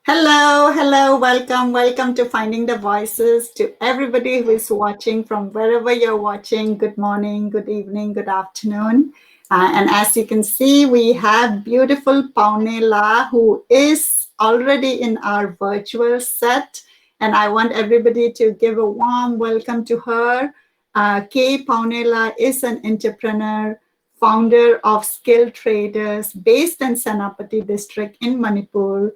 Hello, hello, welcome to Finding the Voices. To everybody who is watching from wherever you're watching, good morning, good evening, good afternoon. And as you can see, we have beautiful Paone Lah, who is already in our virtual set. And I want everybody to give a warm welcome to her. Paone Lah is an entrepreneur, founder of Skill Traders based in Senapati District in Manipur,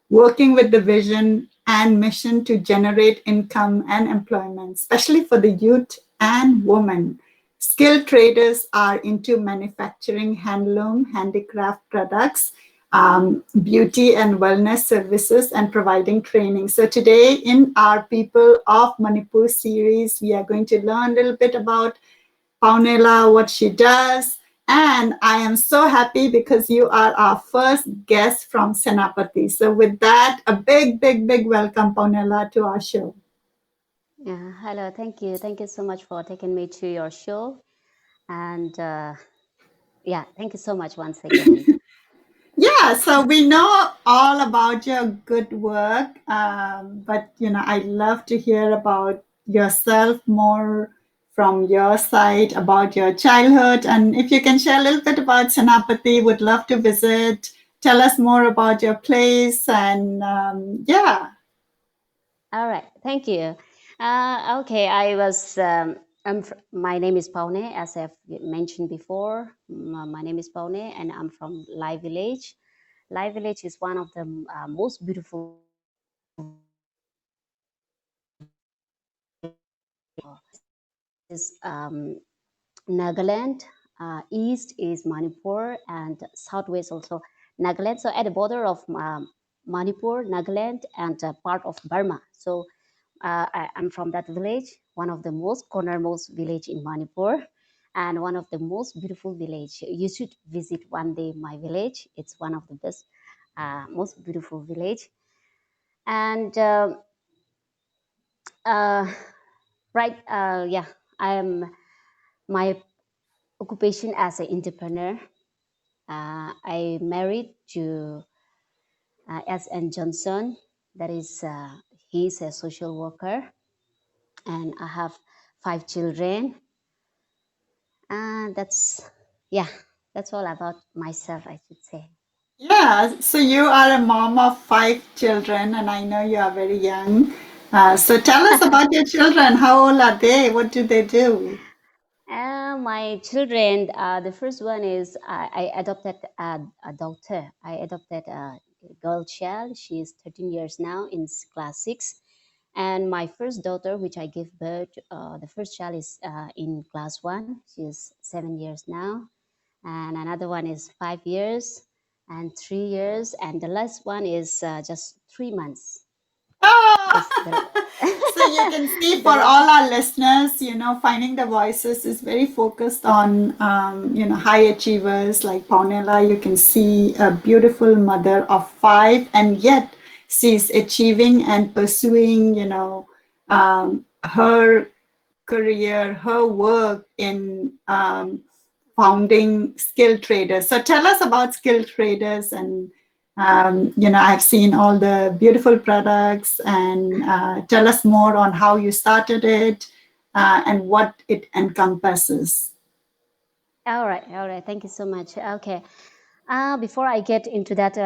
working with the vision and mission to generate income and employment, especially for the youth and women. Skilled traders are into manufacturing handloom, handicraft products, beauty and wellness services, and providing training. So today in our People of Manipur series, we are going to learn a little bit about Paone Lah, what she does. And I am so happy because you are our first guest from Senapati. So with that, a big welcome, Paone Lah, to our show. Yeah, hello, thank you. Thank you so much for taking me to your show. And thank you so much once again. Yeah, so we know all about your good work, but I'd love to hear about yourself more from your side, about your childhood, and if you can share a little bit about Senapati, would love to visit. Tell us more about your place, and yeah. All right, thank you. Okay, my name is Paone, as I've mentioned before. My name is Paone, and I'm from Lai Village. Lai Village is one of the most beautiful is Nagaland, east is Manipur, and southwest also Nagaland. So at the border of Manipur, Nagaland, and part of Burma. So I'm from that village, one of the most cornermost village in Manipur, and one of the most beautiful village. You should visit one day my village. It's one of the best, most beautiful village. And right, I am my occupation as an entrepreneur. I married to S.N. Johnson. That is, he's a social worker, and I have 5 children. And that's all about myself, I should say. Yeah, so you are a mom of 5 children, and I know you are very young. So tell us about your children. How old are they? What do they do? My children, the first one is I adopted a daughter. I adopted a girl child. She is 13 years now in class 6. And my first daughter, which I gave birth, the first child is in class 1. She is 7 years now. And another one is 5 years and 3 years. And the last one is just 3 months. This, the, So you can see the for last. all our listeners, Finding the Voices is very focused on, high achievers like Paone Lah. You can see a beautiful mother of 5, and yet she's achieving and pursuing, her career, her work in founding Skill Traders. So tell us about Skill Traders, and I've seen all the beautiful products, and tell us more on how you started it and what it encompasses. All right, all right. Thank you so much. Okay. Before I get into that,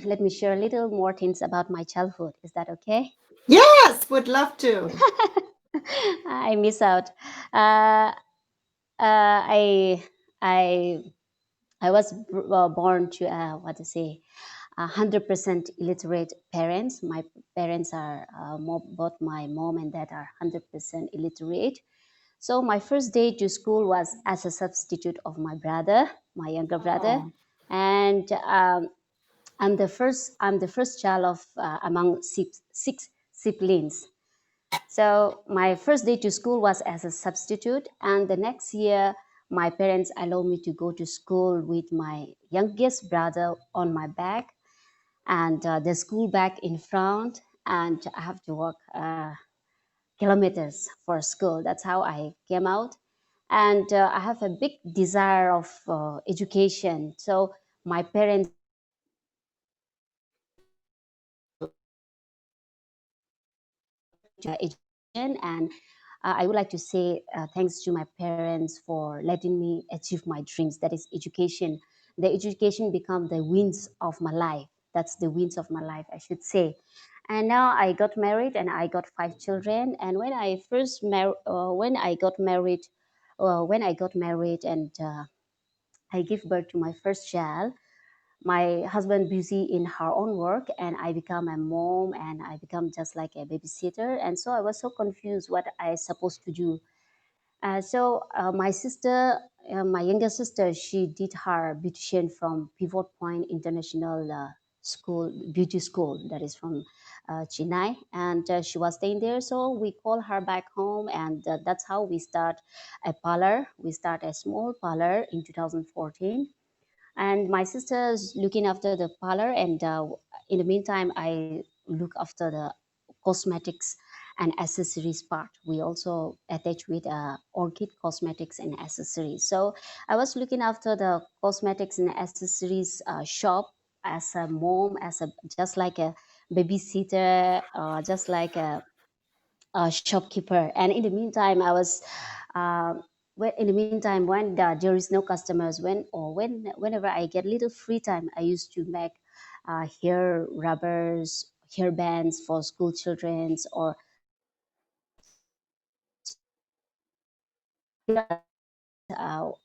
let me share a little more things about my childhood. Is that okay? Yes, would love to. I miss out. Uh, I I I was born to what to say, 100% illiterate parents. My parents are both my mom and dad are 100% illiterate. So my first day to school was as a substitute of my brother, my younger brother, Oh. and I'm the first child of among six siblings. So my first day to school was as a substitute, and the next year my parents allowed me to go to school with my youngest brother on my back, and the school bag in front, and I have to walk kilometers for school. That's how I came out, and I have a big desire of education. So my parents education. And I would like to say thanks to my parents for letting me achieve my dreams. That is education. The education become the wins of my life. That's the wins of my life, I should say. And now I got married and I got 5 children. And when I got married, and I give birth to my first child, my husband busy in her own work, and I become a mom, and I become just like a babysitter. And so I was so confused what I supposed to do. My sister, my younger sister, she did her beautician from Pivot Point International School, beauty school, that is from Chennai, and she was staying there. So we call her back home, and that's how we start a parlor. We start a small parlor in 2014, and my sister's looking after the parlor, and in the meantime I look after the cosmetics and accessories part. We also attach with orchid cosmetics and accessories. So I was looking after the cosmetics and accessories shop as a mom, as a just like a babysitter, just like a shopkeeper. And in the meantime, I was in the meantime, when there is no customers, whenever I get little free time, I used to make hair rubbers, hair bands for school childrens, or sometimes accessories. So here I thought,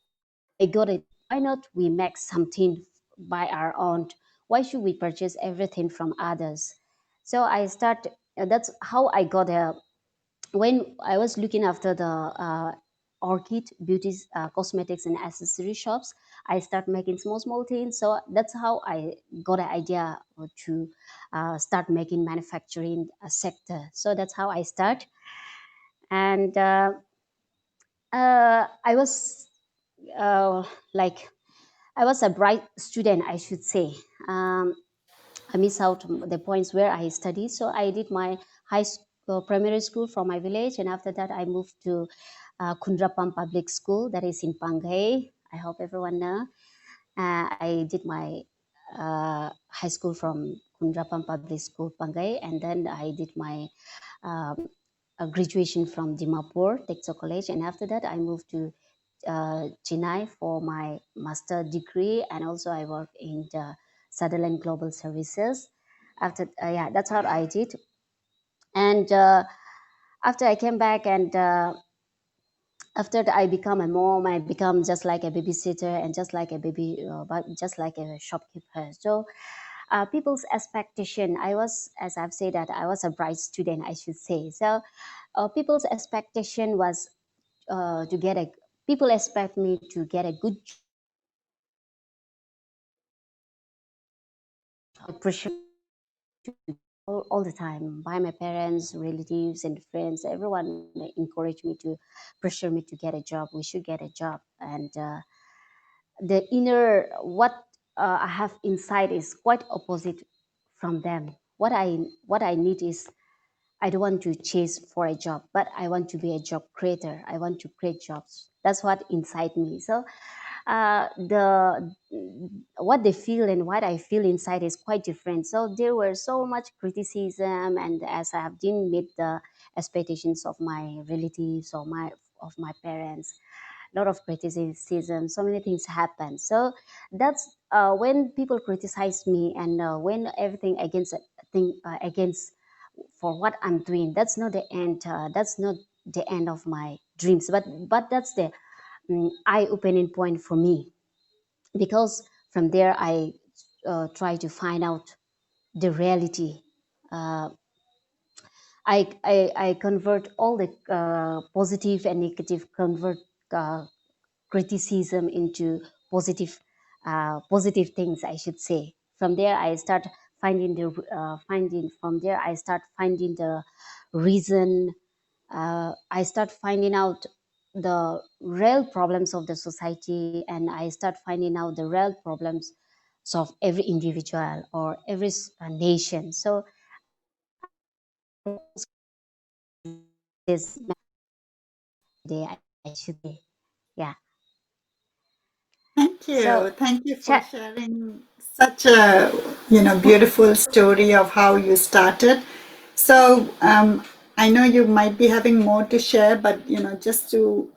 I got it. Why not we make something by our own? Why should we purchase everything from others? So I start. That's how I got a when I was looking after the orchid beauty cosmetics and accessory shops. I start making small things. So that's how I got an idea to start making manufacturing sector. So that's how I start. And I was uh, like I was a bright student, I should say. Um, I miss out the points where I studied. So I did my primary school from my village, and after that I moved to Kundrapam Public School, that is in Pangai. I hope everyone know. I did my high school from Kundrapam Public School, Pangai, and then I did my um, graduation from Dimapur Textile College, and after that I moved to Chennai for my master degree, and also I worked in the Sutherland Global Services. Yeah, that's how I did. And after I came back, and after I become a mom, I become just like a babysitter and just like a baby, but just like a shopkeeper. So people's expectation, I was, as I've said, that I was a bright student, I should say. So people's expectation was to get a people expect me to get a good job, and they pressure me to get a job all the time by my parents, relatives, and friends. Everyone encouraged me to pressure me to get a job. We should get a job, and the inner what I have inside is quite opposite from them. What I need is I don't want to chase for a job, but I want to be a job creator. I want to create jobs. That's what inside me. So the what they feel and what I feel inside is quite different. So there were so much criticism, and as I have didn't meet the expectations of my relatives or my parents, a lot of criticism, so many things happen. So that's when people criticize me, and when everything against thing against for what I'm doing. That's not the end. That's not the end of my dreams. But that's the eye-opening point for me, because from there I try to find out the reality. Uh, I convert all the positive and negative, convert uh, criticism into positive positive things, I should say. From there I start finding from there I start finding the reason. I start finding out the real problems of the society, and I start finding out the real problems of every individual or every nation. So I focus on this day, I should say. Yeah. Thank So you. Thank you for chat. sharing such a beautiful story of how you started. So I know you might be having more to share, but just to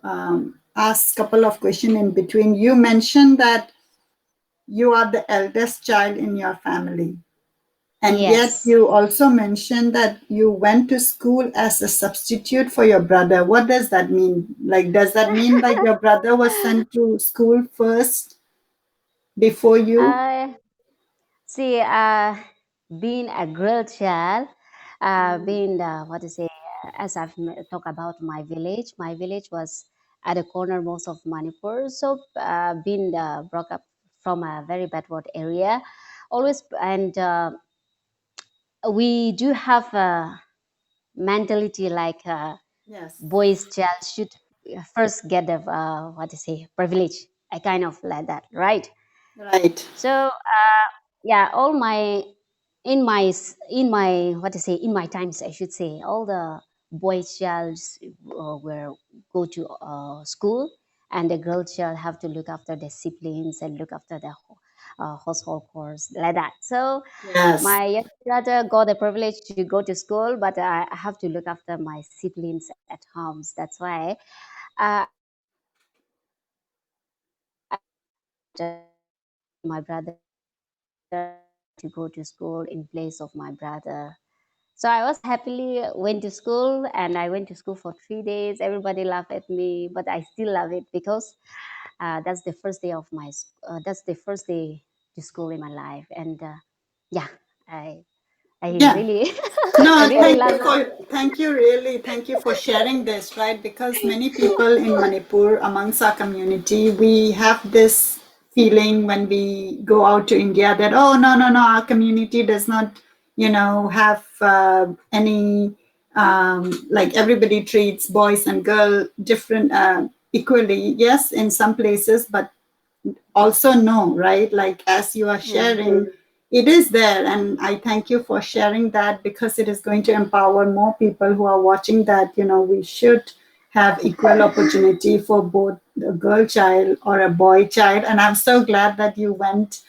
ask a couple of questions in between. You mentioned that you are the eldest child in your family. And yet Yes. you also mentioned that you went to school as a substitute for your brother. What does that mean? Like, does that mean like your brother was sent to school first before you? I see. Being a girl child, being what to say, as talked about my village was at the cornermost of Manipur. So, being brought up from a very backward area, always, and we do have a mentality like Yes. boys child should first get the what to say privilege. I kind of like that, right? Right. So yeah, all my in my what to say in my times I should say all the boy child were go to school, and the girl child have to look after the siblings and look after the household chores like that. So Yes. my younger brother got the privilege to go to school, but I have to look after my siblings at homes. That's why I always my brother to go to school in place of my brother. So I was happily went to school, and I went to school for 3 days. Everybody laughed at me, but I still love it because that's the first day of that's the first day to school in my life, and yeah, I I Yeah. really I No, really love it. thank you for sharing this, right? Because many people in Manipur, amongst our community, we have this feeling when we go out to India that, oh, no, no, no, our community does not, have any, like everybody treats boys and girl different, equally. Yes, in some places, but also know, right? Like as you are Mm. sharing, it is there. And I thank you for sharing that because it is going to empower more people who are watching that, we should have equal opportunity for both a girl child or a boy child. And I'm so glad that you went,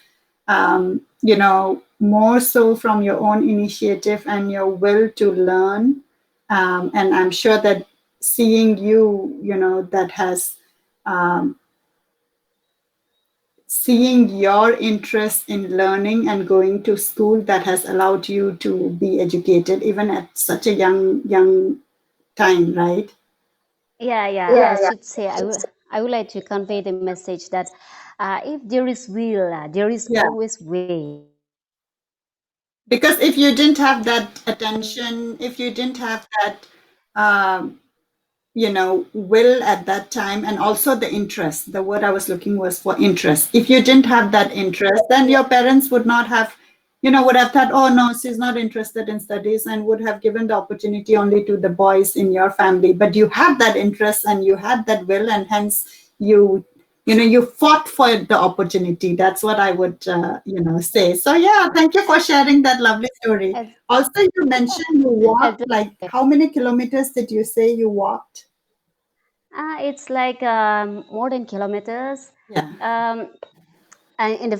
more so from your own initiative and your will to learn. And I'm sure that seeing you, that has seeing your interest in learning and going to school that has allowed you to be educated even at such a young time, right? Yeah, yeah. I should say I would like to convey the message that if there is will, there is Yeah, always way. because if you didn't have that attention, if you didn't have that um, will at that time, and also the interest, the word I was looking was for interest. If you didn't have that interest, then your parents would not have, would have thought, oh no, she's not interested in studies, and would have given the opportunity only to the boys in your family. But you had that interest and you had that will, and hence you fought for the opportunity. That's what I would say. So yeah, thank you for sharing that lovely story. As, Also, you mentioned you as walked, like how many kilometers did you say you walked? it's like more than kilometers. Yeah. Um, and in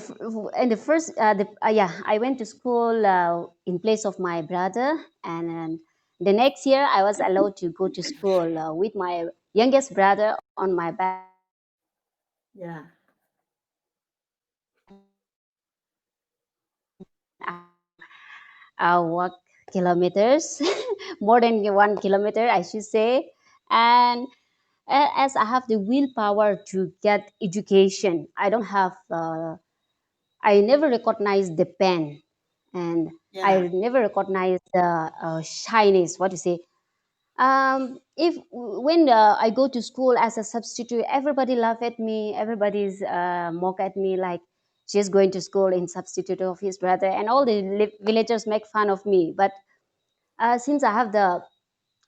the first, yeah, I went to school in place of my brother, and the next year I was allowed to go to school with my youngest brother on my back, Yeah. and I walk kilometers, more than 1 kilometer, I should say, and as I have the willpower to get education, I don't have. I never recognized the pen, and Yeah. I never recognized the shyness. What to say? If when I go to school as a substitute, everybody laugh at me. Everybody's mock at me like she's going to school in substitute of his brother, and all the villagers make fun of me. But since I have the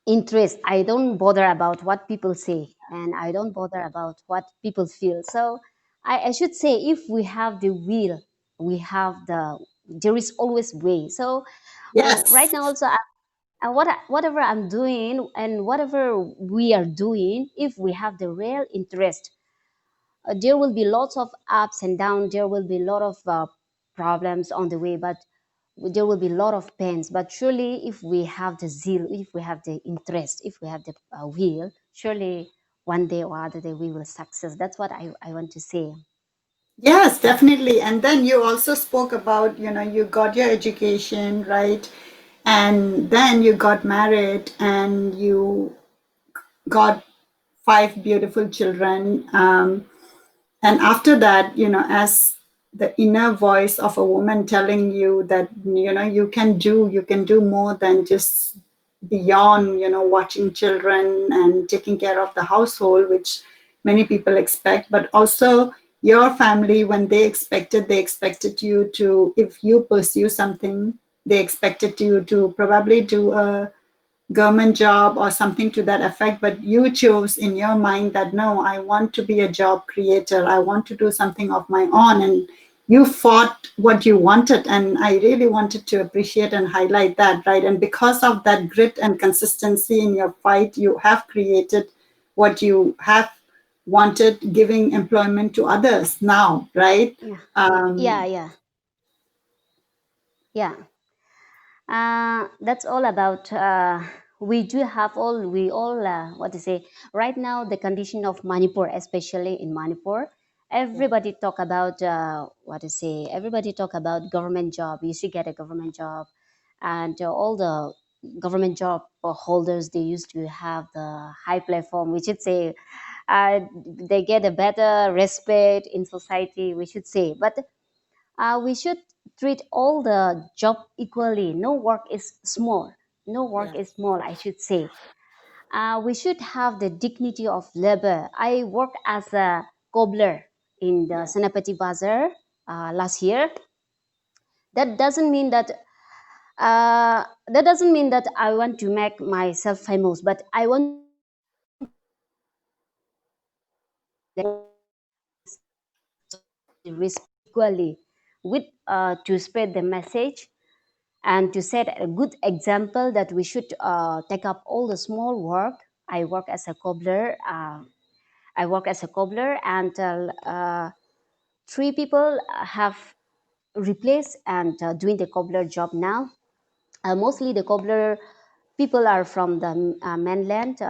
interest, I don't bother about what people say, and I don't bother about what people feel. So I should say, if we have the will, we have there is always way. So right Yes. now also whatever I'm doing and whatever we are doing, if we have the real interest, there will be lots of ups and downs, there will be a lot of problems on the way, but there will be a lot of pains, but surely if we have the zeal, if we have the interest, if we have the will, surely one day or other day we will success. That's what I want to say. Yes, definitely. And then you also spoke about, you got your education, right? And then you got married and you got five beautiful children. And after that, as the inner voice of a woman telling you that, you can do more than just beyond, watching children and taking care of the household, which many people expect, but also your family, when they expected you to, if you pursue something, they expected you to probably do a government job or something to that effect, but you chose in your mind that no, I want to be a job creator, I want to do something of my own, and you fought what you wanted. And I really wanted to appreciate and highlight that, right? And because of that grit and consistency in your fight, you have created what you have wanted, giving employment to others now, right? Yeah, yeah, um, yeah, yeah. That's all about. We do have all. We all. What to say? Right now, the condition of Manipur, especially in Manipur, everybody talk about. What to say? Everybody talk about government job. You should get a government job, and all the government job holders, they used to have the high platform. We should say, they get a better respect in society. We should say, but we should treat all the job equally. No work is small. No work yes. is small, I should say. We should have the dignity of labor. I worked as a cobbler in the Yes. Senapati Bazaar last year. That doesn't mean that I want to make myself famous, but I want to make myself famous to let everybody see that we should respect equally, with to spread the message and to set a good example that we should take up all the small work. I work as a cobbler. I work as a cobbler, and three people have replaced and doing the cobbler job now. Mostly the cobbler people are from the mainland.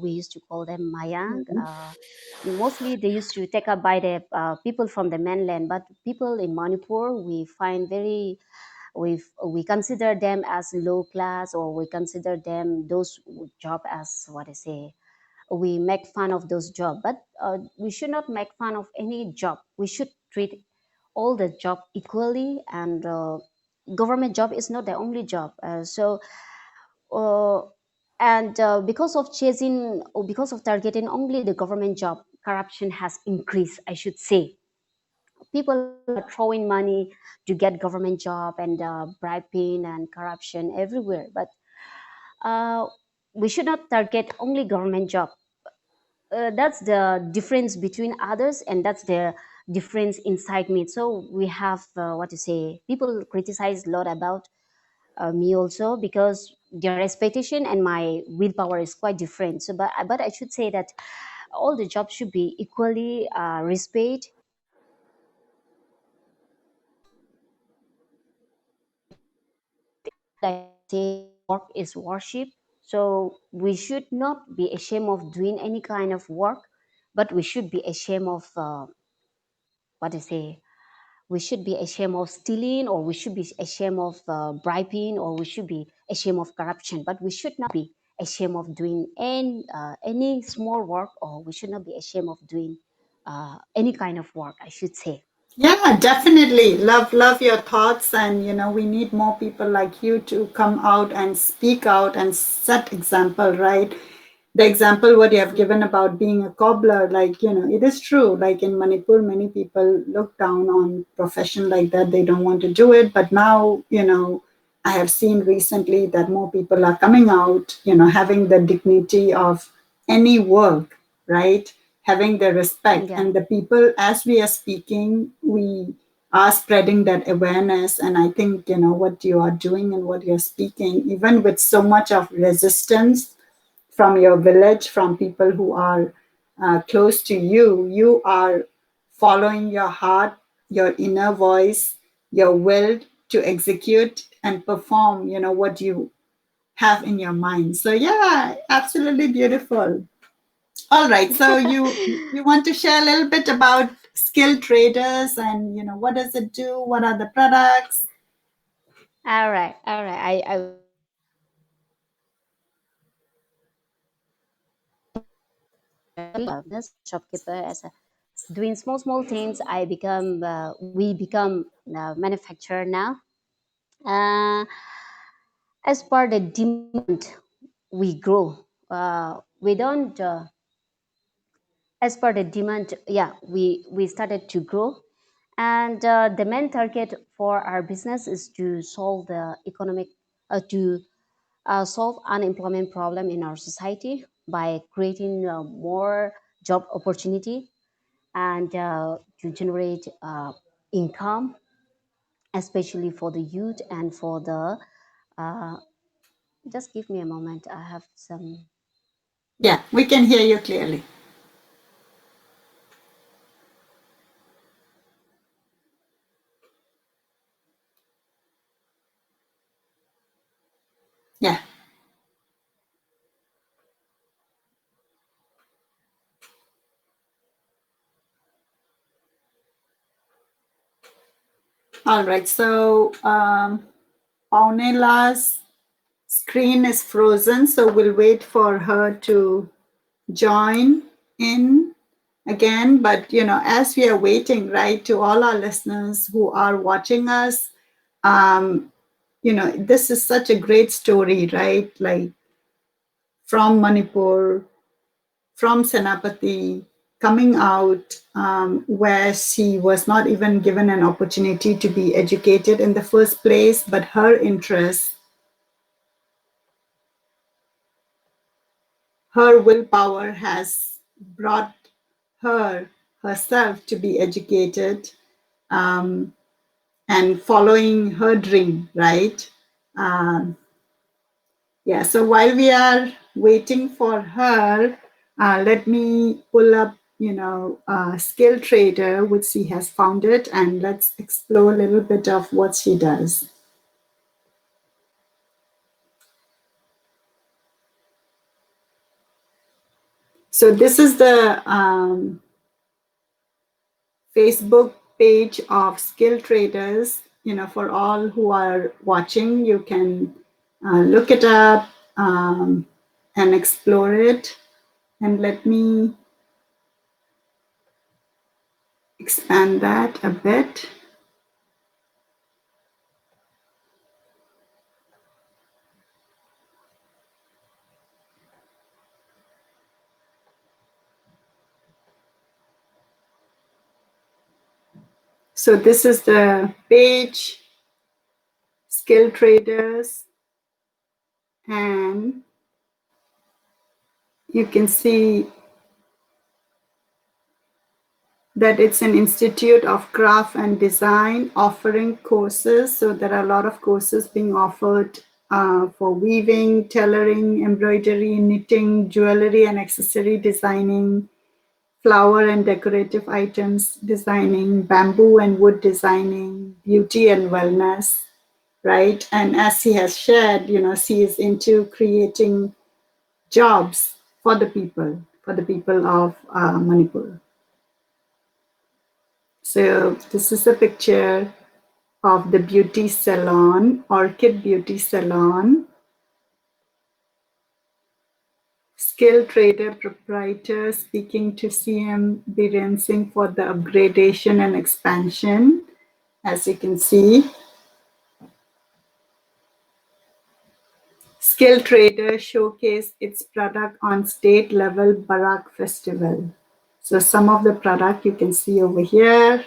We used to call them Mayang. Mhm. Mostly they used to take up by the people from the mainland, but people in Manipur we find very, we consider them as low class, or we consider them those job as what I say. We make fun of those job, but we should not make fun of any job. We should treat all the job equally, and government job is not the only job. Uh, and because of chasing, or because of targeting only the government job, corruption has increased, I should say. People are throwing money to get government job, and bribing and corruption everywhere, but uh, we should not target only government job. That's the difference between others, and that's the difference inside me. So we have what to say, people criticize a lot about me also, because their expectation and my willpower is quite different. So but I should say that all the jobs should be equally respect. Like I say, work is worship. So we should not be ashamed of doing any kind of work, but we should be ashamed of what I say. We should be ashamed of stealing, or we should be ashamed of bribing, or we should be ashamed of corruption. But we should not be ashamed of doing any small work, or we should not be ashamed of doing any kind of work, I should say. Yeah, definitely. Love your thoughts, and we need more people like you to come out and speak out and set example, right? The example what you have Yeah. given about being a cobbler, like, it is true. Like in Manipur, many people look down on profession like that. They don't want to do it. But now, I have seen recently that more people are coming out, having the dignity of any work, right? Having the respect. Yeah. And the people, as we are speaking, we are spreading that awareness. And I think, what you are doing and what you're speaking, even with so much of resistance from your village, from people who are close to you, you are following your heart, your inner voice, your will, to execute and perform, what you have in your mind. So yeah, absolutely beautiful. All right. So you want to share a little bit about skilled traders and what does it do? What are the products? All right, all right. I will share a little bit business as a shopkeeper, as a doing small things. We become manufacturer now. Uh, as per the demand, we grow. We don't. As per the demand, yeah, we started to grow, and the main target for our business is to solve the economic to solve unemployment problem in our society by creating more job opportunity and to generate income, especially for the youth and for the uh, just give me a moment, I have some. Yeah, we can hear you clearly. Yeah. All right. So Paone Lah's screen is frozen, so we'll wait for her to join in again. But as we are waiting, right, to all our listeners who are watching us, um, this is such a great story, right? Like from Manipur, from Senapati, coming out where she was not even given an opportunity to be educated in the first place, but her interest, her willpower has brought her herself to be educated, um, and following her dream, right? Um, yeah, so while we are waiting for her, let me pull up, Skill Trader, which she has founded, and let's explore a little bit of what she does. So this is the Facebook page of Skill Traders. For all who are watching, you can look it up and explore it. And let me expand that a bit. So this is the page, Skill Traders, and you can see that it's an institute of craft and design offering courses. So there are a lot of courses being offered for weaving, tailoring, embroidery, knitting, jewelry and accessory designing, flower and decorative items designing, bamboo and wood designing, beauty and wellness, right? And as he has shared, she is into creating jobs for the people of Manipur. So this is a picture of the beauty salon, Orchid Beauty Salon. Skill trader proprietor speaking to CM Biren Singh for the upgradation and expansion. As you can see, Skill Trader showcased its product on state level Barak Festival. So some of the product you can see over here.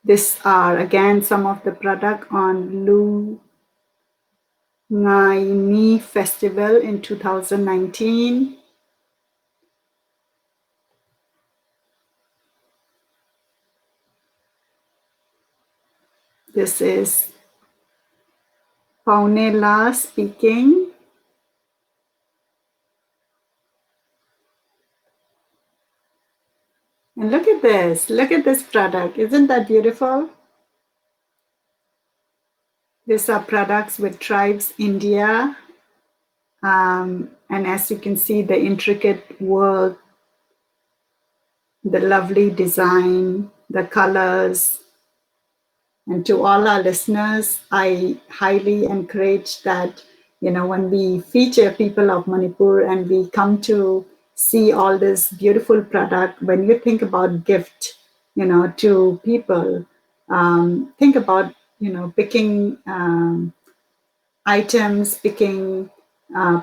These are again some of the product on Lu Ngai Festival in 2019. This is Paone Lah speaking. at this. Look at this product. Isn't that beautiful? These are products with Tribes India. And as you can see, the intricate work, the lovely design, the colors. And to all our listeners, I highly encourage that, when we feature people of Manipur and we come to see all this beautiful product, when you think about gift, to people, think about, picking items, picking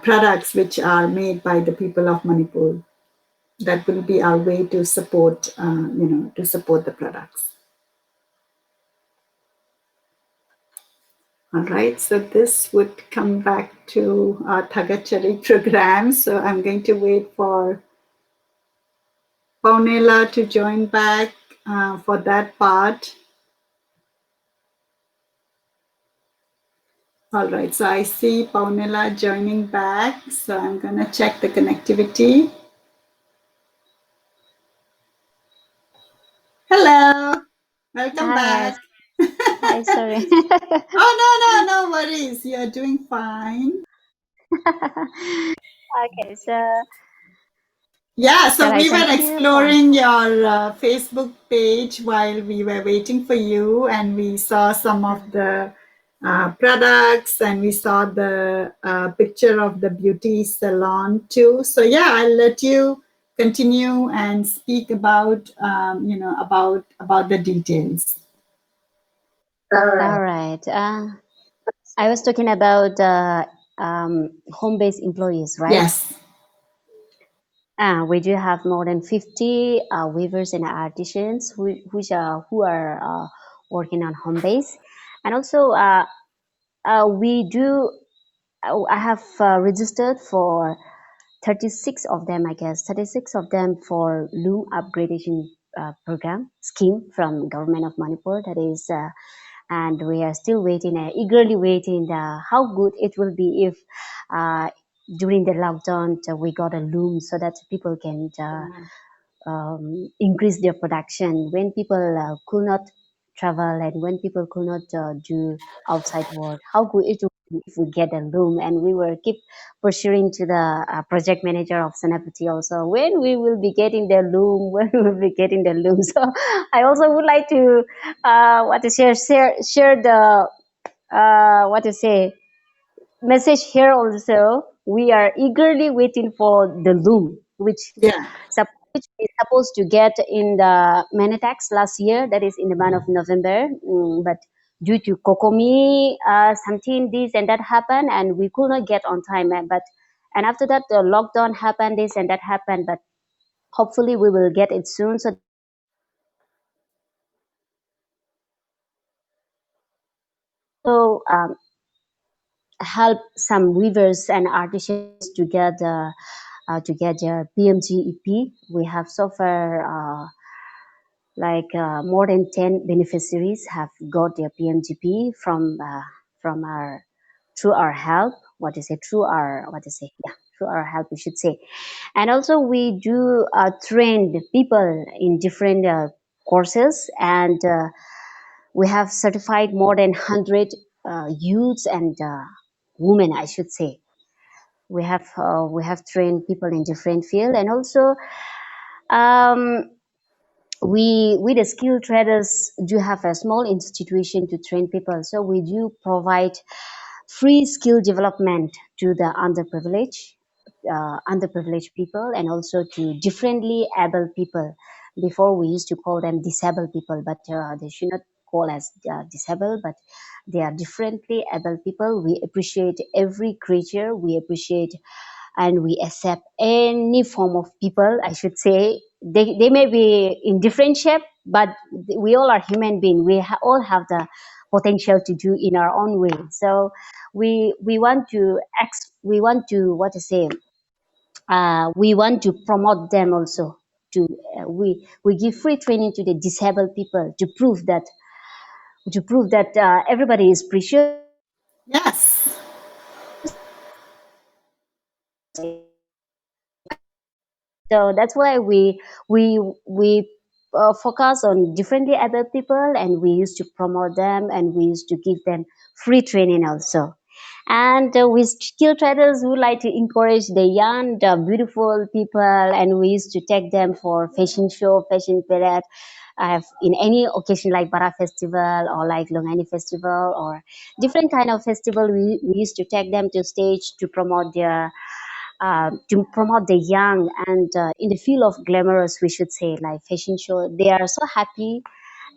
products which are made by the people of Manipur. That will be our way to support, to support the products. All right, so this would come back to our Thagachari program. So I'm going to wait for Paone Lah to join back for that part. All right, so I see Paone Lah joining back. So I'm going to check the connectivity. Hello, welcome Hi, back. hi, sorry. Oh, no worries. You're doing fine. Okay, so Yeah, so shall I we were continue? exploring your Facebook page while we were waiting for you, and we saw some of the products, and we saw the picture of the beauty salon too. So yeah, I'll let you continue and speak about about the details. All right. I was talking about home-based employees, right? Yes. We do have more than 50 weavers and artisans who are working on home base, and also we do. I have registered for 36 of them, I guess, 36 of them for loom upgradation program scheme from government of Manipur. That is, and we are still waiting, eagerly waiting how good it will be if uh, during the lockdown we got a loom so that people can increase their production when people could not travel and when people could not do outside work. How good it would be if we get a loom, and we were keep pursuing to the project manager of Senapati also when we will be getting the loom, when we will be getting the loom. So I also would like to what to share the what to say message here also. We are eagerly waiting for the loom, Yeah. which is supposed to get in the Manitax last year, that is in the month of November. But due to Kokomi, something this and that happened, and we could not get on time. And after that, the lockdown happened, this and that happened. But hopefully, we will get it soon, so that we can also help some weavers and artisans to get their PMGEP. We have so far more than 10 beneficiaries have got their PMGP from our through our help. What is it? Through our what is it? Yeah, through our help, we should say. And also we do train the people in different courses, and we have certified more than 100 youths and women, I should say. We have trained people in different field, and also um, we the skilled traders do have a small institution to train people, so we do provide free skill development to the underprivileged people, and also to differently able people. Before we used to call them disabled people, but they should not call as disabled, but they are differently able people. We appreciate every creature, we appreciate and we accept any form of people, I should say. They may be in different shape, but we all are human beings. All have the potential to do in our own way. So we want to we want to what to say we want to promote them also. To we give free training to the disabled people to prove that everybody is precious, Yes. so that's why we focus on differently other people, and we used to promote them, and we used to give them free training also. And we skill traders who like to encourage the young, the beautiful people, and we used to take them for fashion show, fashion parade, in any occasion like Bara Festival or like Longani Festival or different kind of festival. We used to take them to stage to promote the young, and in the field of glamorous, we should say, like fashion show. They are so happy,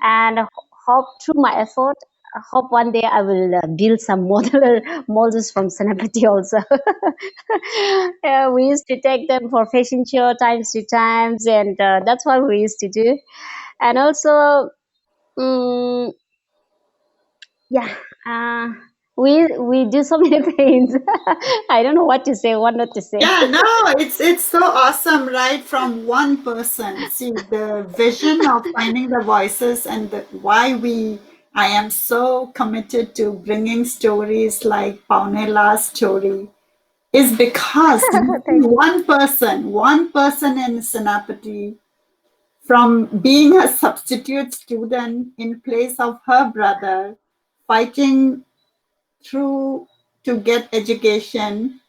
and hope through my effort, I hope one day I will build some modular models from Senapati also. We used to take them for fashion show times to times, and that's what we used to do. And also, mm yeah, uh, we do so many things. I don't know what to say, what not to say. Yeah, no, it's so awesome, right? From one person. See, the vision of finding the voices and why I am so committed to bringing stories like Paone Lah's story is because you see, Thank you. one person in Senapati, from being a substitute student in place of her brother, fighting through to get education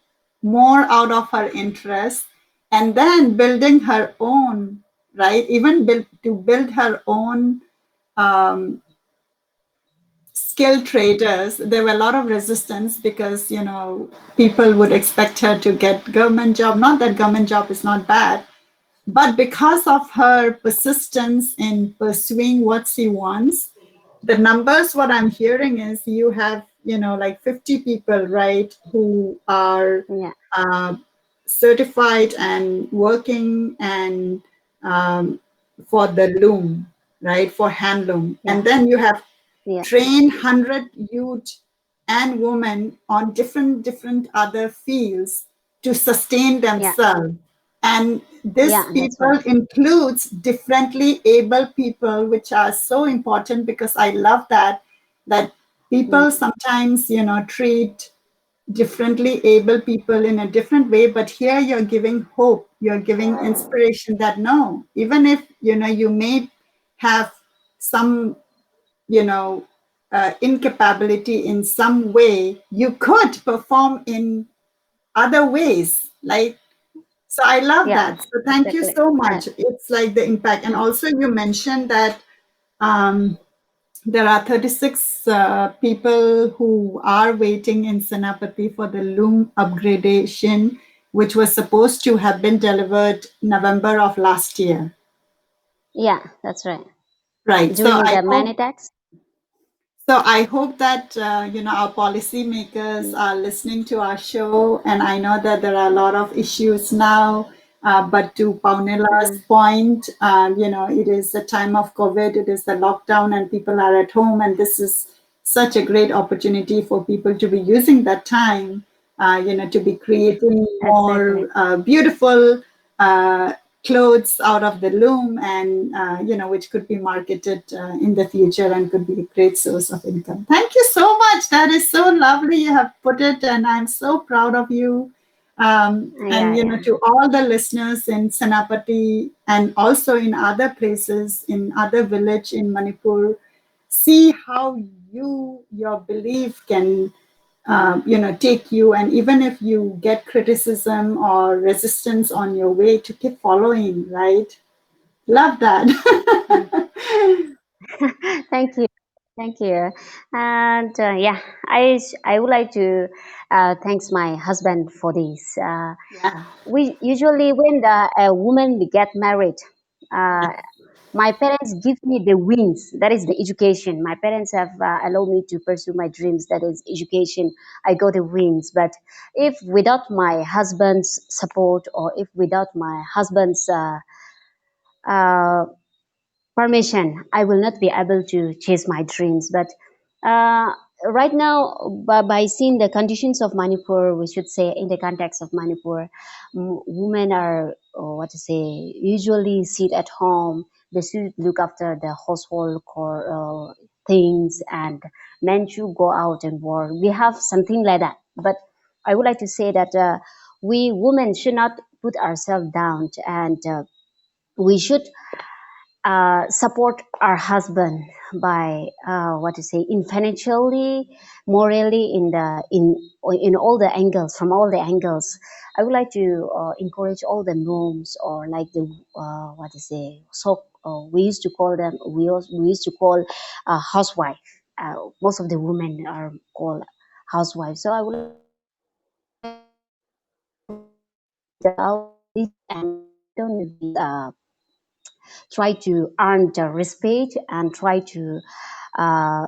more out of her interest, and then building her own, right, even to build her own um, skilled traders. There were a lot of resistance because people would expect her to get government job. Not that government job is not bad, but because of her persistence in pursuing what she wants, the numbers, what I'm hearing is you have, like 50 people, right, who are Yeah, uh, certified and working and um, for the loom, right, for handloom. yeah, And then you have yeah, trained 100 youth and women on different other fields to sustain yeah, themselves. And this yeah. That's people right. includes differently able people, which are so important because I love that Mm, people sometimes treat differently able people in a different way, but here you're giving hope, you're giving inspiration that no, even if you may have some you know incapability in some way, you could perform in other ways, like, so I love yeah, that. So thank you exactly. so much. It's like the impact. And Mm, also you mentioned that um, there are 36 people who are waiting in Senapati for the loom upgradation, which was supposed to have been delivered November of last year. yeah, that's right. Right. During the many tax. So I hope that our policymakers Mm, are listening to our show, and I know that there are a lot of issues now. But to Paunela's mm, point, it is a time of COVID, it is the lockdown, and people are at home, and this is such a great opportunity for people to be using that time, to be creating exactly. more beautiful uh, clothes out of the loom, and which could be marketed in the future and could be a great source of income. Thank you so much, that is so lovely you have put it, and I'm so proud of you. And Yeah, yeah, to all the listeners in Senapati and also in other places, in other village in Manipur, see how your belief can take you, and even if you get criticism or resistance on your way, to keep following, right? Love that. yeah. Thank you, thank you. And yeah, I would like to thanks my husband for this. Yeah, We usually when a woman get married, uh, my parents give me the wings. That is the education. My parents have allowed me to pursue my dreams. That is education. I got the wings. But if without my husband's support, or if without my husband's uh, permission, I will not be able to chase my dreams. But uh, right now, by seeing the conditions of Manipur, we should say in the context of Manipur, women are, what to say, usually sit at home. They should look after the household core things, and men should go out and work. We have something like that. But I would like to say that we women should not put ourselves down, and we should support our husband by what to say, in financially, morally, in all the angles, from all the angles. I would like to encourage all the moms, or like the what to say, so we used to call them, we used to call housewife. Most of the women are called housewives. So I would like to encourage them to listen and don't be try to earn the respect, and uh,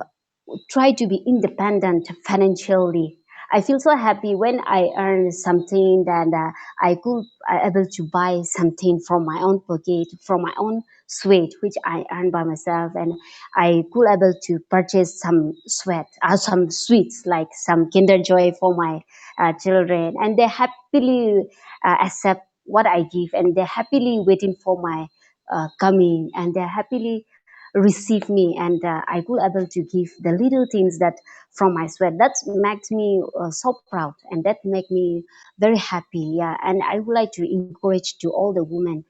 try to be independent financially. I feel so happy when I earn something that I could able to buy something from my own pocket, from my own sweat, which I earn by myself, and I could able to purchase some some sweets, like some Kinder Joy for my children, and they happily accept what I give, and they're happily waiting for my coming, and they're happily receive me, and I could able to give the little things that from my sweat. That makes me so proud, and that make me very happy. Yeah, and I would like to encourage to all the women,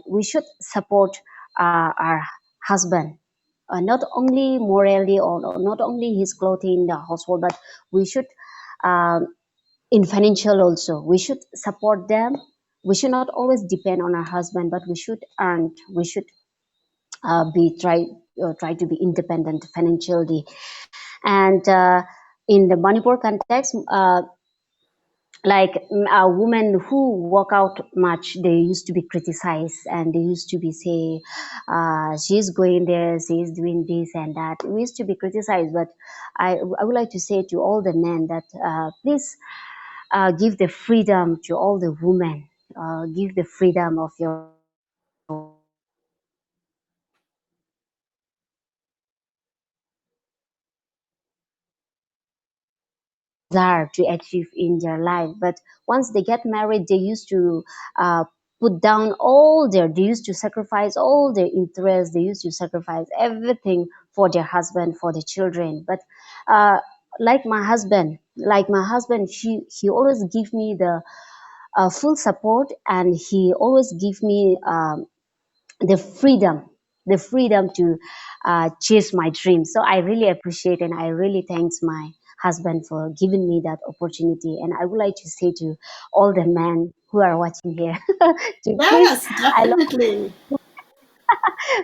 we should support our husband, not only morally, or not only his clothing, the household, but we should um, in financial also, we should support them. We should not always depend on our husband, but we should be try to be independent financially. And in the Manipur context, like a woman who work out much, they used to be criticized, and they used to be say, she's going there, she's doing this and that. We used to be criticized, but I would like to say to all the men that please give the freedom to all the women. Give the freedom of your wife to achieve whatever they desire to achieve in their life. But once they get married, they used to put down they used to sacrifice all their interests, they used to sacrifice everything for their husband, for the children. But uh, like my husband, he always give me the full support, and he always give me the freedom, the freedom to chase my dreams. So I really appreciate, and I really thanks my husband for giving me that opportunity. And I would like to say to all the men who are watching here, to Yes, definitely.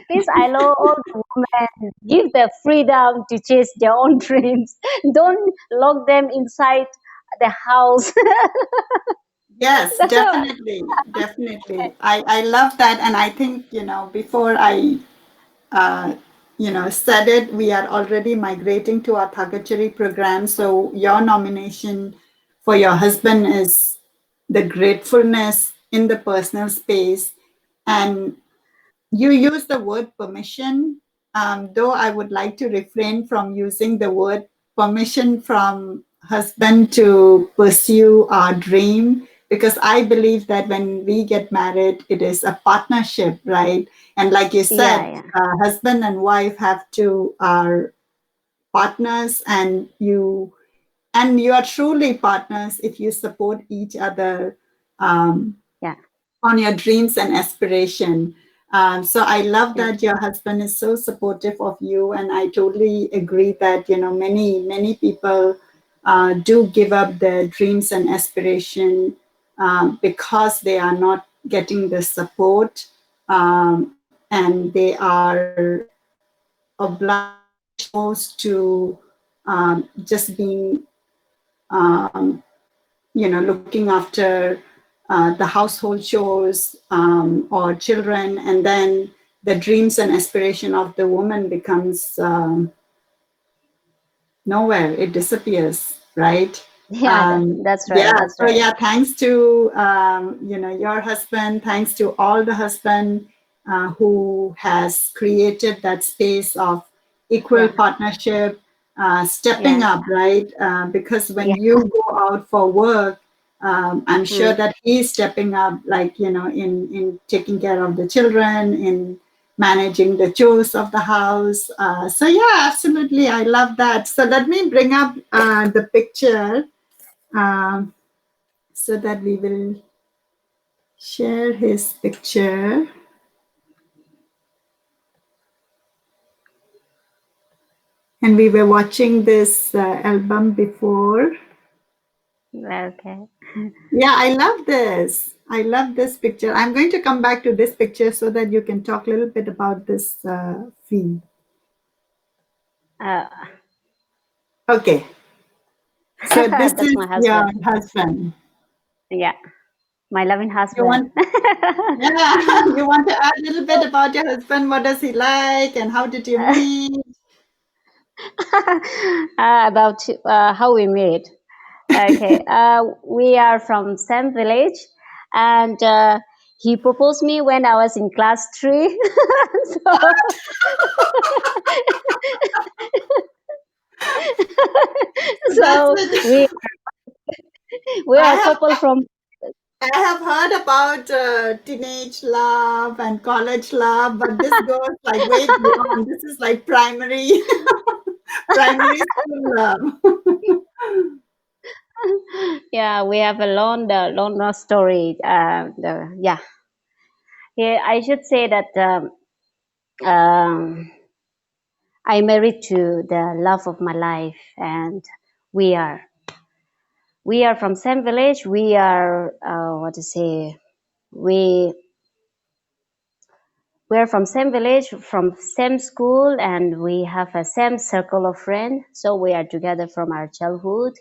please allow all the women, give the freedom to chase their own dreams. Don't lock them inside the house. Yes, That's all. definitely. Definitely. I love that. And I think, before I uh, said it, we are already migrating to our Thagachari program. So your nomination for your husband is the gratefulness in the personal space. And you use the word permission, though I would like to refrain from using the word permission from husband to pursue our dream, because I believe that when we get married, it is a partnership, right? And like you Yeah, said, yeah, husband and wife have to are partners, and you are truly partners if you support each other um, yeah, on your dreams and aspiration. So I love yeah, that your husband is so supportive of you, and I totally agree that many people do give up their dreams and aspiration because they are not getting the support, and they are obliged almost to just being looking after the household chores or children, and then the dreams and aspiration of the woman becomes nowhere. It disappears, right? yeah. That's right. Yeah. That's So right. yeah, thanks to your husband. Thanks to all the husband who has created that space of equal Yeah, partnership, stepping yeah, up, right? Because yeah. when you go out for work, I'm sure Mm. that he's stepping up, like in taking care of the children, in managing the chores of the house. So yeah, absolutely, I love that. So let me bring up the picture um, so that we will share his picture. And we were watching this album before. Okay. Yeah, I love this. I love this picture. I'm going to come back to this picture so that you can talk a little bit about this field. Uh, Okay, so this that's is my your husband. husband. Yeah, my loving You husband. want, yeah, you want to add a little bit about your husband? What does he like, and how did you meet? About how we met. Okay, we are from same village, and he proposed me when I was in class three. So, That's so it. we I are a have couple from. I have heard about teenage love and college love, but this goes like way beyond. This is like primary primary school love. Yeah, we have a long story. Yeah, yeah, I should say that um, I married to the love of my life, and we are we are from same village. We are what to say? We we are from same village, from same school, and we have a same circle of friends. So we are together from our childhood,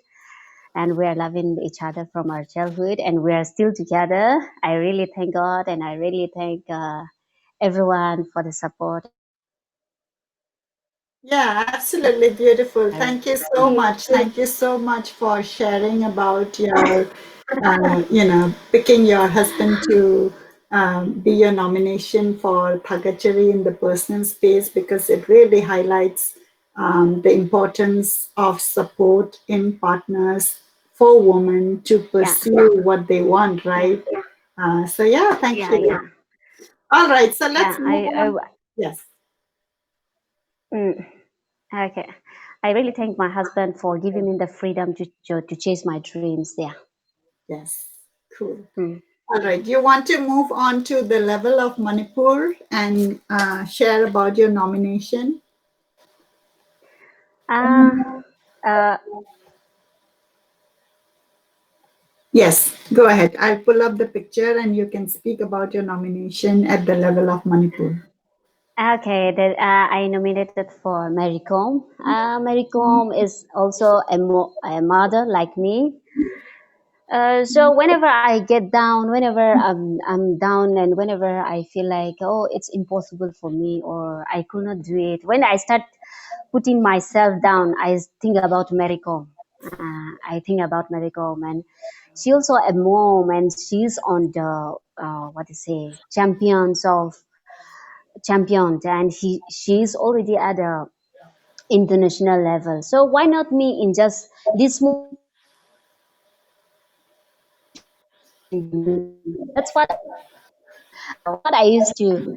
and we are loving each other from our childhood, and we are still together. I really thank God, and I really thank everyone for the support and Yeah, absolutely beautiful. I Thank you so really much. Thank you so much for sharing about your, picking your husband to be your nomination for Thagachari in the personal space because it really highlights the importance of support in partners for women to yeah, pursue what they want, yeah, right? So, yeah, thank yeah, you. yeah, All right, so let's yeah. move on. Yes. Mm, okay. I really thank my husband for giving me the freedom to chase my dreams. Yeah. Yes, cool. Mm. All right, you want to move on to the level of Manipur and share about your nomination? Uh, uh, Yes, go ahead. I'll pull up the picture and you can speak about your nomination at the level of Manipur. okay. That I nominated for Mary Com. Mary Com is also a mother like me. So whenever I get down, whenever I'm down, and whenever I feel like oh it's impossible for me or I could not do it, when I start putting myself down, I think about Maricom. I think about Maricom, and she also a mom, and she's on the what to say champions, and she's already at a international level. So why not me in just this small place where I can do something that's what what I used to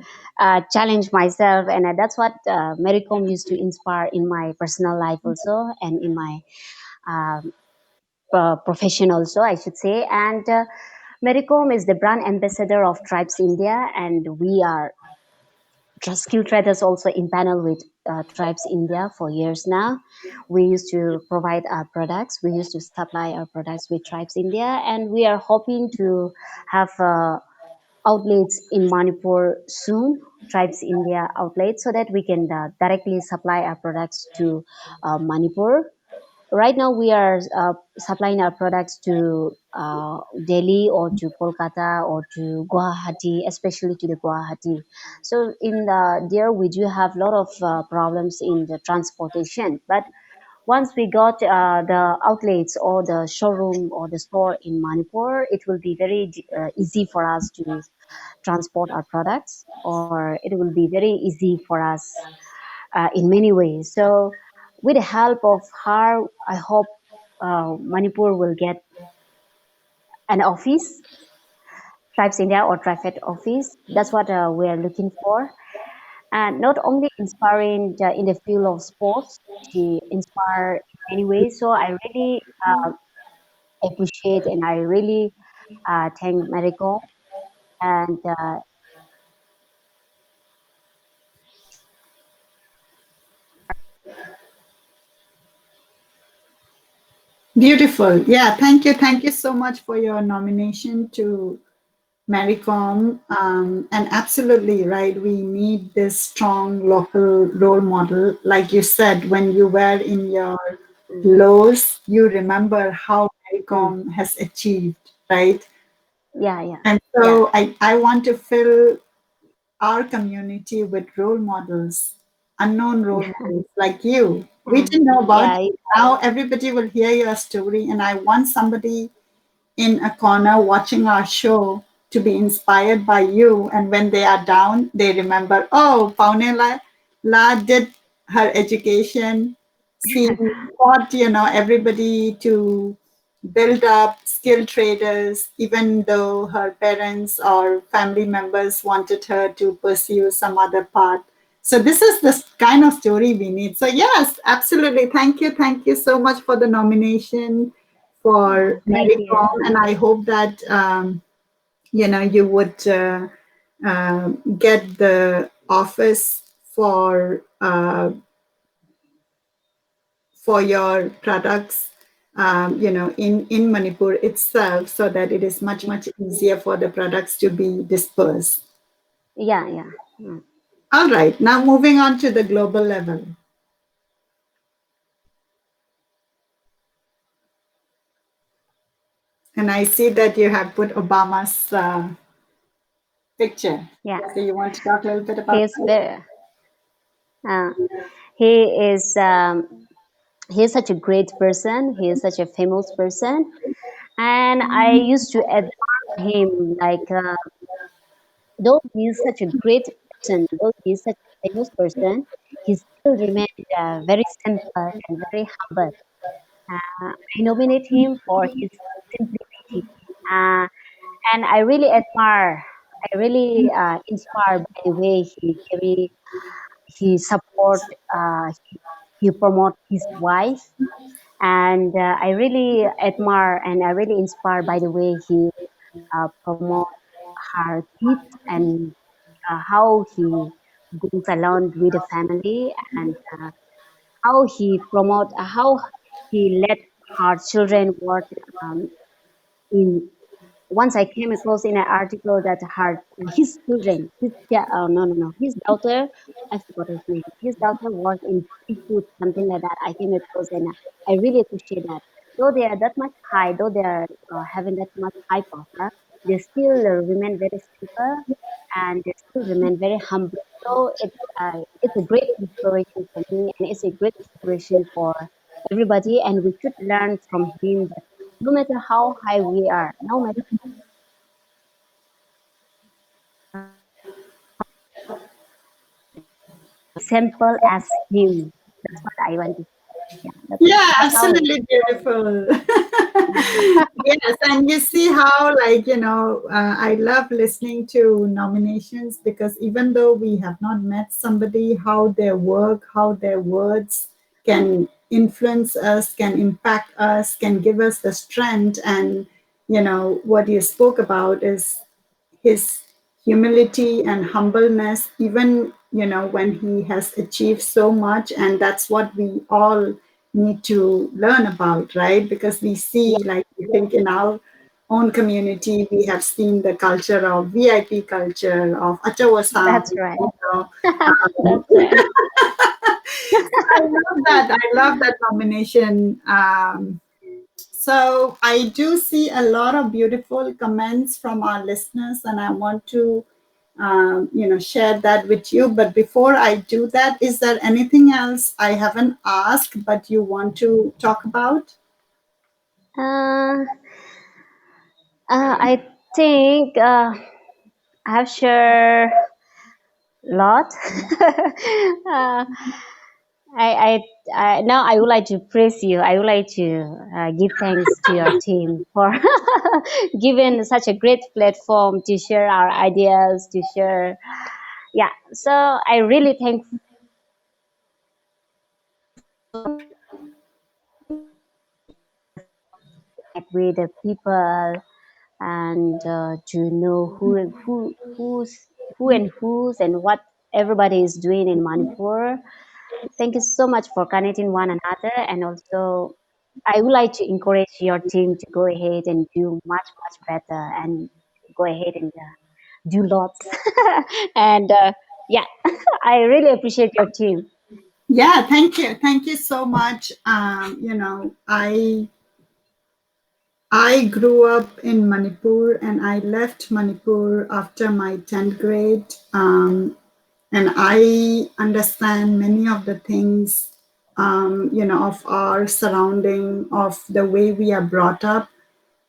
challenge myself, and that's what Mary Com used to inspire in my personal life also, and in my um, profession also, I should say. And Mary Com is the brand ambassador of Tribes India, and we are skill traders also in panel with Tribes India for years now. We used to provide our products. We used to supply our products with Tribes India, and we are hoping to have outlets in Manipur soon, Tribes India outlets, so that we can directly supply our products to Manipur. Right now, we are supplying our products to Delhi or to Kolkata or to Guwahati, especially to the Guwahati. So in there, we do have a lot of problems in the transportation, but once we got the outlets or the showroom or the store in Manipur, it will be very easy for us to transport our products, or it will be very easy for us in many ways. So, with the help of her, I hope Manipur will get an office, Tribes India or Trifed office. That's what we are looking for. And not only inspiring in the field of sports, she inspired in many ways. So I really appreciate and I really thank Mariko. And Beautiful. Yeah, thank you. Thank you so much for your nomination to Mary Com. And absolutely right, we need this strong local role model. Like you said, when you were in your Mm, lows, you remember how Mary mm. Com has achieved, right? Yeah, yeah, And yeah, so I want to fill our community with role models, unknown role models like you. We didn't know about yeah, you. Now everybody will hear your story, and I want somebody in a corner watching our show to be inspired by you. And when they are down, they remember, oh, Paone La did her education, she taught, everybody to build up skilled traders, even though her parents or family members wanted her to pursue some other path. So this is the kind of story we need. So yes, absolutely. Thank you. Thank you so much for the nomination for thank Mary you. Com, and I hope that you would get the office for your products, in Manipur itself, so that it is much much easier for the products to be dispersed. Yeah, yeah. Mm. All right, now moving on to the global level, and I see that you have put Obama's picture. Yeah, So you want to talk a little bit about he's that? very, uh, he is, he's such a great person. He is such a famous person, and I used to admire him. Like, though he is such a great person, though he is such a famous person, he still remained very simple and very humble. I nominate him for his simplicity. Uh, and I really admire, I really inspired by the way he support, he promote his wife, and I really admire and I really inspired by the way he promote her kids, and how he goes along with the family, and how he promote, how he let her children work in. Once I came across in an article that her his children, his, yeah, oh, no, his daughter, I forgot his name. His daughter worked in seafood, something like that. I came across, and I really appreciate that. Though they are that much high, though they are having that much high power, they still remain very simple, and they still remain very humble. So it's a great inspiration for me, and it's a great inspiration for everybody. And we should learn from him that no matter how high we are, no matter simple as him. That's what I want to. Yeah, Yeah, that's how. absolutely beautiful. Yes, and you see how, like, I love listening to nominations, because even though we have not met somebody, how their work, how their words can influence us, can impact us, can give us the strength. And, what you spoke about is his humility and humbleness, even when he has achieved so much. And that's what we all need to learn about, right? Because we Yeah, see, like, I think in our own community we have seen the culture of VIP culture of Achawasam, that's right. um, That's right. I love that nomination. So I do see a lot of beautiful comments from our listeners, and I want to, share that with you. But before I do that, is there anything else I haven't asked but you want to talk about? Uh, I think I have shared a lot. uh, I, now I would like to praise you. I would like to give thanks to your team for giving such a great platform to share our ideas, to share. Yeah, so I really thank with the people, and to know who and who's and what everybody is doing in Manipur. Thank you so much for connecting one another, and also I would like to encourage your team to go ahead and do much, much better and go ahead and do lots. And yeah, I really appreciate your team. Yeah, thank you so much. I grew up in Manipur and I left Manipur after my 10th grade. And I understand many of the things, of our surrounding, of the way we are brought up,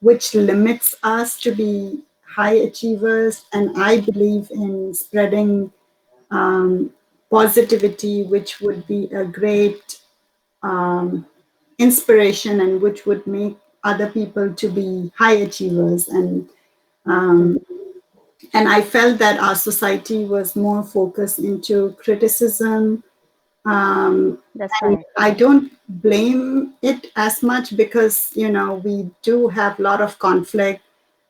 which limits us to be high achievers. And I believe in spreading positivity, which would be a great inspiration and which would make other people to be high achievers. Mm, And I felt that our society was more focused into criticism. that's And right. I don't blame it as much because, we do have a lot of conflict.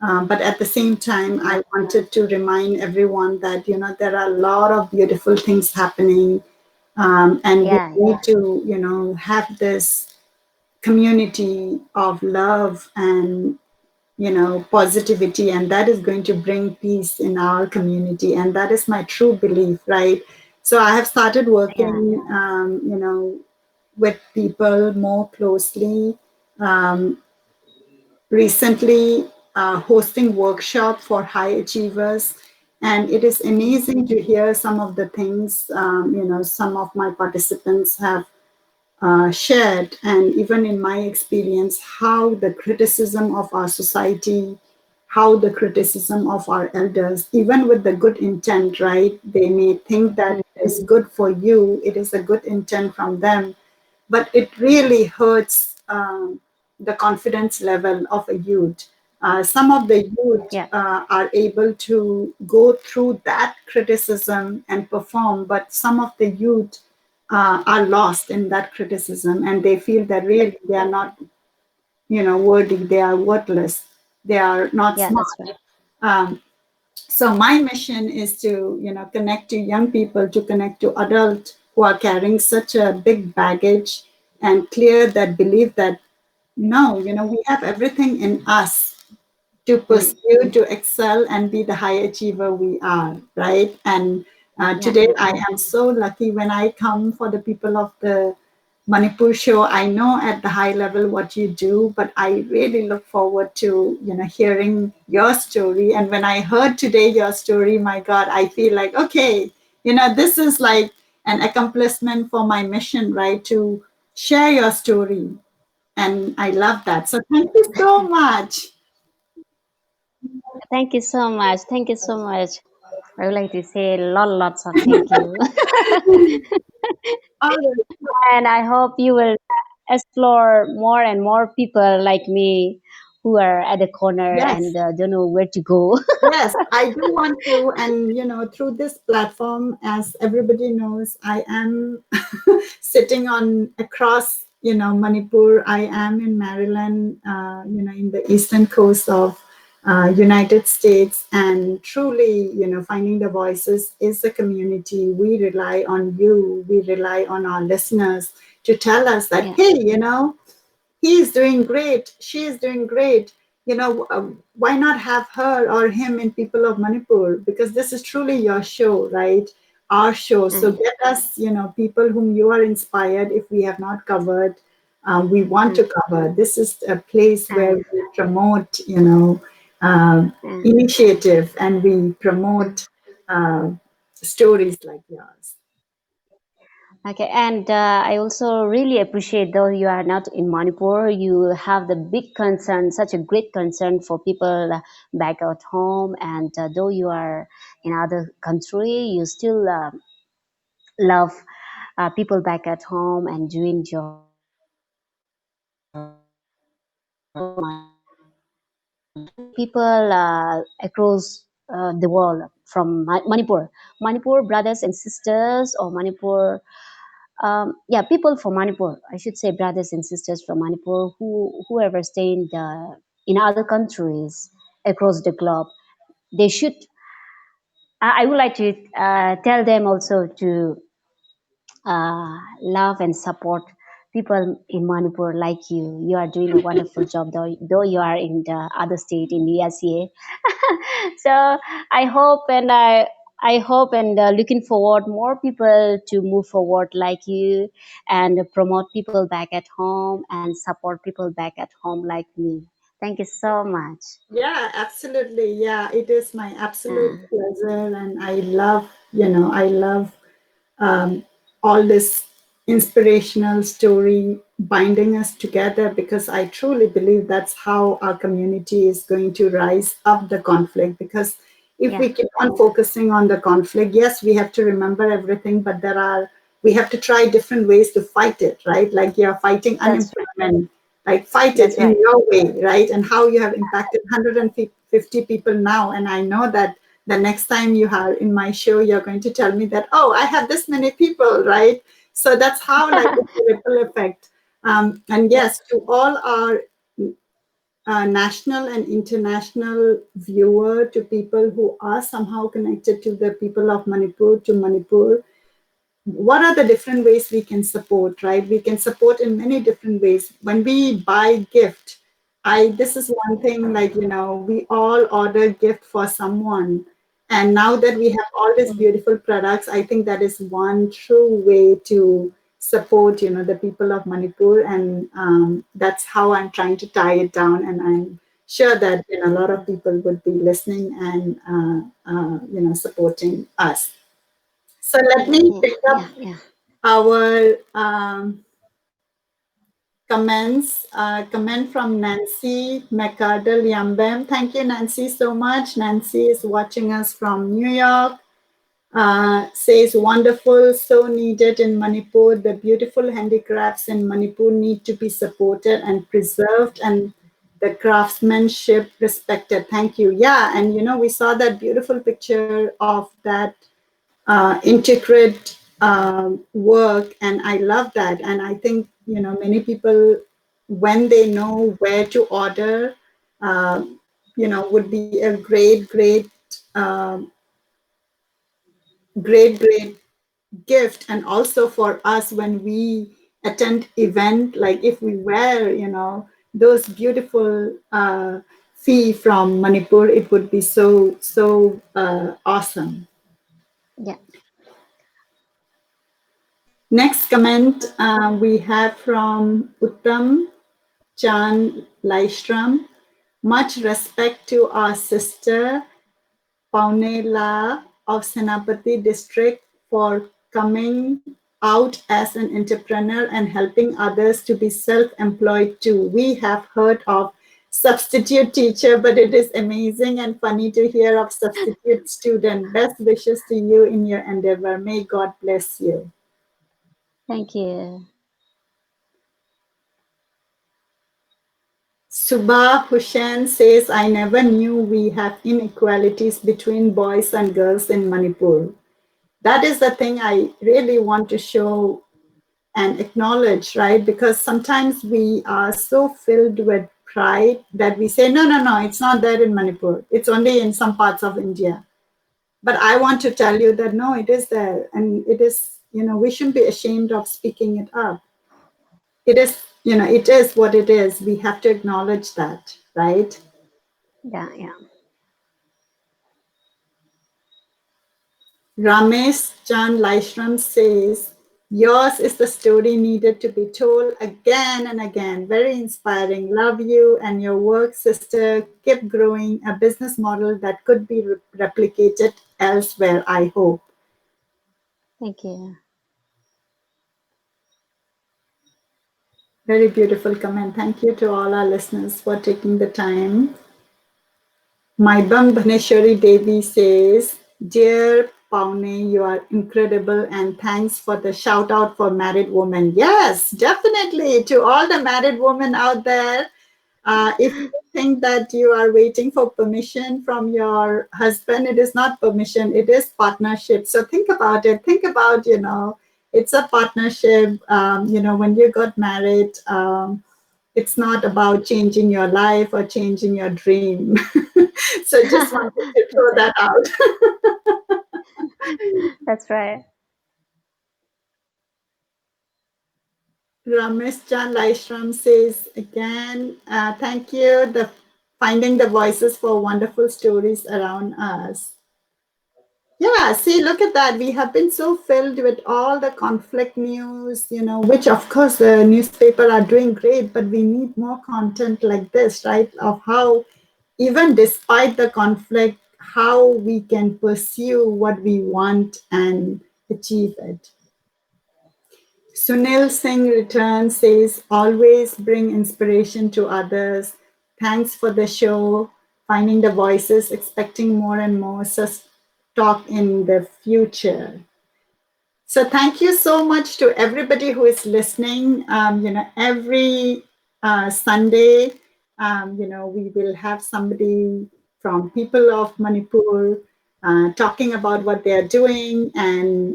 But at the same time, Mm, I wanted to remind everyone that, there are a lot of beautiful things happening. And we yeah, need to, have this community of love and positivity, and that is going to bring peace in our community, and that is my true belief, right? So I have started yeah, working with people more closely, recently hosting workshop for high achievers, and it is amazing to hear some of the things some of my participants have shared, and even in my experience, how the criticism of our society, how the criticism of our elders, even with the good intent, right? They may think that mm, it is good for you, it is a good intent from them, but it really hurts the confidence level of a youth. Some of the youth yeah, are able to go through that criticism and perform, but some of the youth are lost in that criticism and they feel that really they are not, worthy, they are worthless, they are not yeah, that's smart. right. Um, so my mission is to, connect to young people, to connect to adults who are carrying such a big baggage and clear that belief that no, we have everything in us to Mm, pursue, to excel, and be the high achiever we are, right? And yeah, today I am so lucky when I come for the people of the Manipur show. I know at the high level what you do, but I really look forward to, hearing your story. And when I heard today your story, my God, I feel like, okay, this is like an accomplishment for my mission, right? To share your story. And I love that. So thank you so much. thank you so much. Thank you so much. I would like to say lots of thank you. All right. And I hope you will explore more and more people like me who are at the corner and Yes, don't know where to go. yes, I do want to. And, through this platform, as everybody knows, I am sitting on across, Manipur. I am in Maryland, in the eastern coast of United States. And truly, finding the voices is a community. We rely on you. We rely on our listeners to tell us that, Yeah. hey, he is doing great, she is doing great, why not have her or him in People of Manipur, because this is truly your show, right? Our show. So Mm, get us, people whom you are inspired. If we have not covered, we want to mm, cover. This is a place where mm, we promote, uh, mm, initiative, and we mm. promote stories like yours. Okay, and I also really appreciate though you are not in Manipur, you have the big concern, such a great concern for people back at home, and though you are in other country, you still love people back at home and doing your people across the world from Manipur brothers and sisters, or Manipur, yeah, people from Manipur. I should say brothers and sisters from Manipur who whoever stay in other countries across the globe. They should. I would like to tell them also to love and support people in Manipur like you. You are doing a wonderful job, though you are in the other state in USA. So I hope and I hope and looking forward more people to move forward like you and promote people back at home and support people back at home like me. Thank you so much. Yeah, absolutely. Yeah, it is my absolute Uh, pleasure. And I love, I love um, all this inspirational story binding us together, because I truly believe that's how our community is going to rise up the conflict. Because if yeah, we keep on focusing on the conflict, yes, we have to remember everything, but we have to try different ways to fight it, right? Like you're fighting that's right. unemployment, like fight it That's in right. your way, right? And how you have impacted 150 people now. And I know that the next time you are in my show, you're going to tell me that, oh, I have this many people, right? So that's how, like, it's a ripple effect. And Yeah. yes, to all our national and international viewer, to people who are somehow connected to the people of Manipur, to Manipur, what are the different ways we can support, right? We can support in many different ways. When we buy gift, this is one thing, like, we all order gift for someone. And now that we have all these Mm. beautiful products, I think that is one true way to support, the people of Manipur. And that's how I'm trying to tie it down. And I'm sure that, a lot of people would be listening and, supporting us. So let Yeah, me yeah, pick yeah, up yeah. our comments. Comment from Nancy McCardle Yambem. Thank you, Nancy, so much. Nancy is watching us from New York. Says wonderful, so needed in Manipur. The beautiful handicrafts in Manipur need to be supported and preserved, and the craftsmanship respected. Thank you. Yeah, and we saw that beautiful picture of that intricate work, and I love that. And I think many people, when they know where to order, uh, would be a um, great gift. And also for us, when we attend event, like if we wear those beautiful fee from Manipur, it would be so awesome. Yeah. Next comment we have from Uttam Chan Laishram. Much respect to our sister Paone Lah of Senapati District for coming out as an entrepreneur and helping others to be self-employed too. We have heard of substitute teacher, but it is amazing and funny to hear of substitute student. Best wishes to you in your endeavor. May God bless you. Thank you. Subha Hussain says, I never knew we have inequalities between boys and girls in Manipur. That is the thing I really want to show and acknowledge, right? Because sometimes we are so filled with pride that we say, no, it's not there in Manipur. It's only in some parts of India. But I want to tell you that no, it is there. And it is, we shouldn't be ashamed of speaking it up. It is, it is what it is. We have to acknowledge that, right? Yeah, yeah. Ramesh Chan Laishram says, yours is the story needed to be told again and again. Very inspiring. Love you and your work, sister. Keep growing a business model that could be replicated elsewhere, I hope. Thank you. Very beautiful comment. Thank you to all our listeners for taking the time. My Bang Bhaneshwari Devi says, Dear Paune, you are incredible, and thanks for the shout out for married women. Yes, definitely. To all the married women out there, if you think that you are waiting for permission from your husband, it is not permission, it is partnership. So think about it. Think about, it's a partnership. When you got married, it's not about changing your life or changing your dream. So just wanted to That's throw it. that out. That's right. Ramesh Chan Laishram says again, thank you, the finding the voices for wonderful stories around us. Yeah, see, look at that. We have been so filled with all the conflict news, which of course the newspaper are doing great, but we need more content like this, right? Of how, even despite the conflict, how we can pursue what we want and achieve it. Sunil Singh returns, says, always bring inspiration to others. Thanks for the show. Finding the voices, expecting more and more such talk in the future. So thank you so much to everybody who is listening. Every Sunday, we will have somebody from people of Manipur talking about what they are doing, and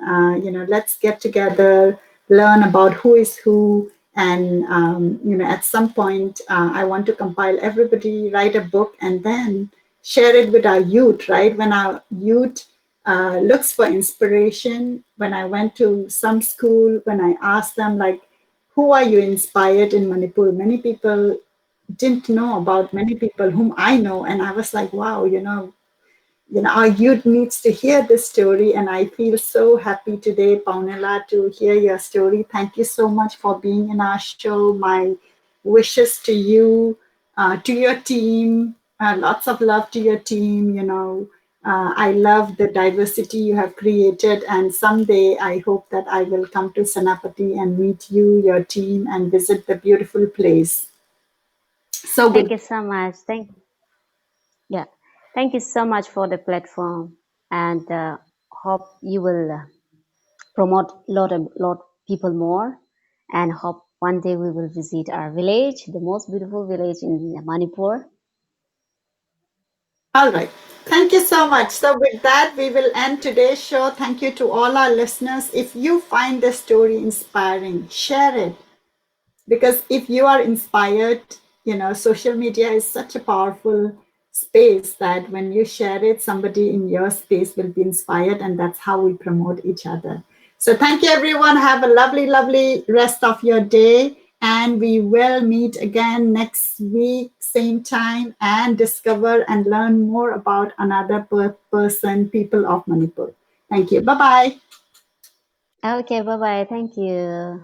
let's get together, learn about who is who, and at some point, I want to compile everybody, write a book, and then share it with our youth. Right, when our youth looks for inspiration. When I went to some school, when I asked them, like, who are you inspired in Manipur? Many people didn't know about many people whom I know. And I was like, wow, our youth needs to hear this story. And I feel so happy today, Paone Lah, to hear your story. Thank you so much for being in our show. My wishes to you, to your team, lots of love to your team. I love the diversity you have created. And someday I hope that I will come to Senapati and meet you, your team, and visit the beautiful place. So, Thank with you so much. Yeah, thank you so much for the platform, and hope you will promote lot people more, and hope one day we will visit our village, the most beautiful village in Manipur. All right. Thank you so much. So, with that, we will end today's show. Thank you to all our listeners. If you find the story inspiring, share it, because if you are inspired, social media is such a powerful space that when you share it, somebody in your space will be inspired, and that's how we promote each other. So thank you, everyone. Have a lovely, lovely rest of your day, and we will meet again next week, same time, and discover and learn more about another person, people of Manipur. Thank you. Bye bye. Okay, bye bye. Thank you.